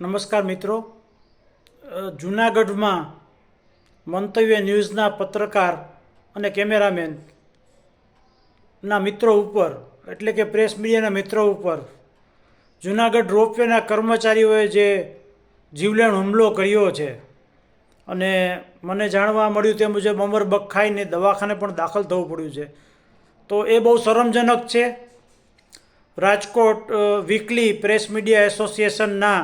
નમસ્કાર મિત્રો, જૂનાગઢમાં મંતવ્ય ન્યૂઝના પત્રકાર અને કેમેરામેનના મિત્રો ઉપર એટલે કે પ્રેસ મીડિયાના મિત્રો ઉપર જૂનાગઢ રોપવેના કર્મચારીઓએ જે જીવલેણ હુમલો કર્યો છે અને મને જાણવા મળ્યું તે મુજબ અમર બખાઈને દવાખાને પણ દાખલ થવું પડ્યું છે, તો એ બહુ શરમજનક છે. રાજકોટ વીકલી પ્રેસ મીડિયા એસોસિએશનના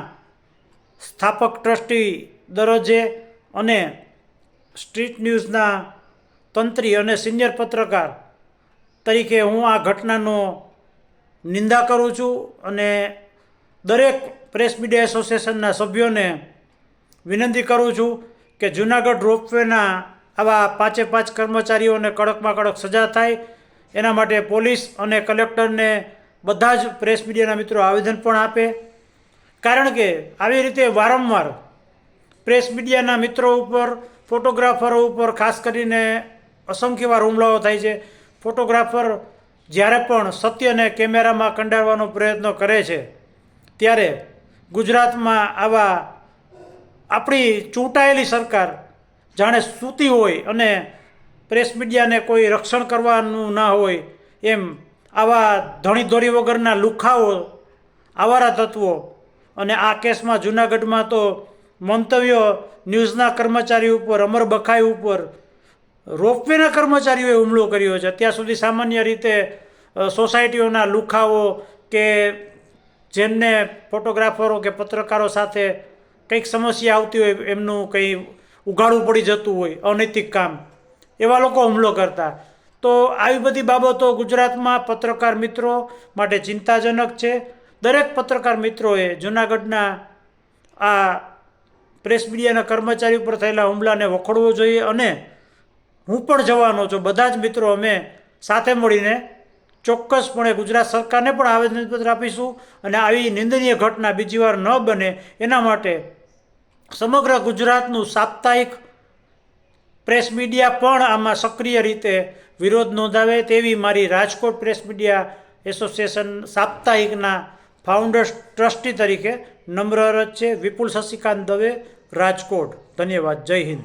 સ્થાપક ટ્રસ્ટી દરજ્જે અને સ્ટ્રીટ ન્યૂઝના તંત્રી અને સિનિયર પત્રકાર તરીકે હું આ ઘટનાનો નિંદા કરું છું અને દરેક પ્રેસ મીડિયા એસોસિએશનના સભ્યોને વિનંતી કરું છું કે જૂનાગઢ રોપવેના આવા 5 કર્મચારીઓને કડકમાં કડક સજા થાય એના માટે પોલીસ અને કલેક્ટરને બધા જ પ્રેસ મીડિયાના મિત્રો આવેદન પણ આપે. કારણ કે આવી રીતે વારંવાર પ્રેસ મીડિયાના મિત્રો ઉપર, ફોટોગ્રાફરો ઉપર ખાસ કરીને અસંખ્ય વાર હુમલાઓ થાય છે. ફોટોગ્રાફર જ્યારે પણ સત્યને કેમેરામાં કંડારવાનો પ્રયત્ન કરે છે ત્યારે ગુજરાતમાં આવા આપણી ચૂંટાયેલી સરકાર જાણે સૂતી હોય અને પ્રેસ મીડિયાને કોઈ રક્ષણ કરવાનું ના હોય એમ આવા ધણીધોરી વગરના લુખાઓ, આવારા તત્વો અને આ કેસમાં જૂનાગઢમાં તો મંતવ્ય ન્યૂઝના કર્મચારી ઉપર, અમર બખાઈ ઉપર રોપવેના કર્મચારીઓએ હુમલો કર્યો છે. અત્યાર સુધી સામાન્ય રીતે સોસાયટીઓના લુખાઓ કે જેમને ફોટોગ્રાફરો કે પત્રકારો સાથે કંઈક સમસ્યા આવતી હોય, એમનું કંઈ ઉઘાડું પડી જતું હોય, અનૈતિક કામ, એવા લોકો હુમલો કરતા. તો આવી બધી બાબતો ગુજરાતમાં પત્રકાર મિત્રો માટે ચિંતાજનક છે. દરેક પત્રકાર મિત્રોએ જૂનાગઢના આ પ્રેસ મીડિયાના કર્મચારી ઉપર થયેલા હુમલાને વખોડવો જોઈએ અને હું પણ જવાનો છું. બધા જ મિત્રો અમે સાથે મળીને ચોક્કસપણે ગુજરાત સરકારને પણ આવેદનપત્ર આપીશું અને આવી નિંદનીય ઘટના બીજી વાર ન બને એના માટે સમગ્ર ગુજરાતનું સાપ્તાહિક પ્રેસ મીડિયા પણ આમાં સક્રિય રીતે વિરોધ નોંધાવે તેવી મારી રાજકોટ પ્રેસ મીડિયા એસોસિએશન સાપ્તાહિકના ફાઉન્ડર ટ્રસ્ટી તરીકે નમ્ર અરજ છે. વિપુલ શશિકાંત દવે, રાજકોટ. ધન્યવાદ. જય હિન્દ.